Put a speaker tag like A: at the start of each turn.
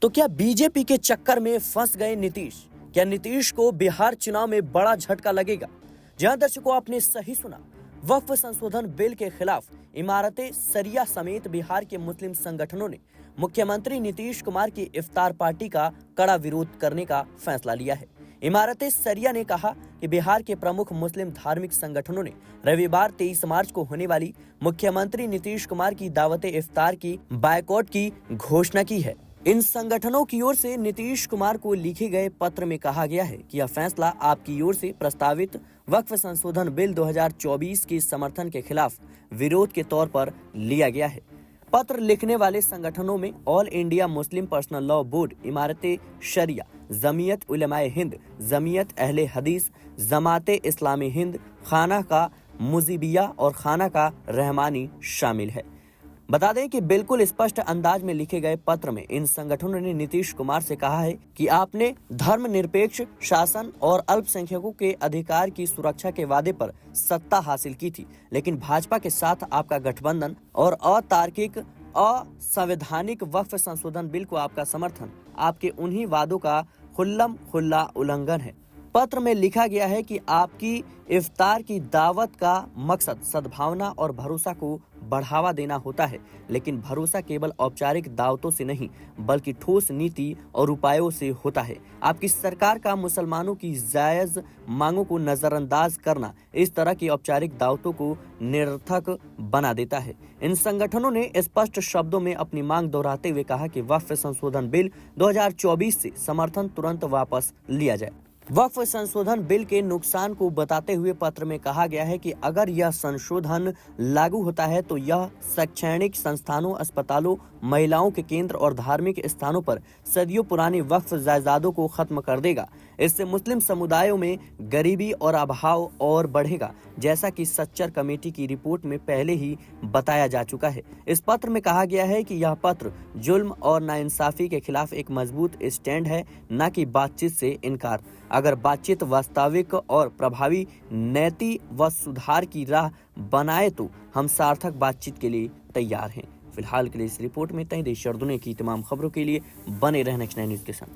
A: तो क्या बीजेपी के चक्कर में फंस गए नीतीश? क्या नीतीश को बिहार चुनाव में बड़ा झटका लगेगा? जहां दर्शकों, आपने सही सुना। वक्फ संशोधन बिल के खिलाफ इमारते सरिया समेत बिहार के मुस्लिम संगठनों ने मुख्यमंत्री नीतीश कुमार की इफ्तार पार्टी का कड़ा विरोध करने का फैसला लिया है। इमारते सरिया ने कहा कि बिहार के प्रमुख मुस्लिम धार्मिक संगठनों ने रविवार 23 मार्च को होने वाली मुख्यमंत्री नीतीश कुमार की दावत इफ्तार की बायकॉट की घोषणा की है। इन संगठनों की ओर से नीतीश कुमार को लिखे गए पत्र में कहा गया है कि यह फैसला आपकी ओर से प्रस्तावित वक्फ संशोधन बिल 2024 के समर्थन के खिलाफ विरोध के तौर पर लिया गया है। पत्र लिखने वाले संगठनों में all India Muslim personal law board, इमारते शरिया, जमीयत उलमाए हिंद, जमीयत अहले हदीस, जमाते इस्लामी हिंद, खाना का मुजीबिया और खाना का रहमानी शामिल है। बता दें कि बिल्कुल स्पष्ट अंदाज में लिखे गए पत्र में इन संगठनों ने नीतीश कुमार से कहा है कि आपने धर्मनिरपेक्ष शासन और अल्पसंख्यकों के अधिकार की सुरक्षा के वादे पर सत्ता हासिल की थी, लेकिन भाजपा के साथ आपका गठबंधन और अतार्किक असंवैधानिक वक्फ संशोधन बिल को आपका समर्थन आपके उन्हीं वादों का खुल्लम खुल्ला उल्लंघन है। पत्र में लिखा गया है कि आपकी इफ्तार की दावत का मकसद सद्भावना और भरोसा को बढ़ावा देना होता है, लेकिन भरोसा केवल औपचारिक दावतों से नहीं बल्कि ठोस नीति और उपायों से होता है। आपकी सरकार का मुसलमानों की जायज मांगों को नजरअंदाज करना इस तरह की औपचारिक दावतों को निरर्थक बना देता है। इन संगठनों ने स्पष्ट शब्दों में अपनी मांग दोहराते हुए कहा कि वक्फ संशोधन बिल 2024 से समर्थन तुरंत वापस लिया जाए। वक्फ संशोधन बिल के नुकसान को बताते हुए पत्र में कहा गया है कि अगर यह संशोधन लागू होता है तो यह शैक्षणिक संस्थानों, अस्पतालों, महिलाओं के केंद्र और धार्मिक स्थानों पर सदियों पुरानी वक्फ जायदादों को खत्म कर देगा। इससे मुस्लिम समुदायों में गरीबी और अभाव और बढ़ेगा, जैसा कि सच्चर कमेटी की रिपोर्ट में पहले ही बताया जा चुका है। इस पत्र में कहा गया है कि यह पत्र जुल्म और नाइंसाफी के खिलाफ एक मजबूत स्टैंड है, न कि बातचीत से इनकार। अगर बातचीत वास्तविक और प्रभावी नैतिक व सुधार की राह बनाए तो हम सार्थक बातचीत के लिए तैयार हैं। फिलहाल के लिए इस रिपोर्ट में इतना ही। देश और दुनिया की तमाम खबरों के लिए बने रहना नेक्स्ट 9 न्यूज के साथ।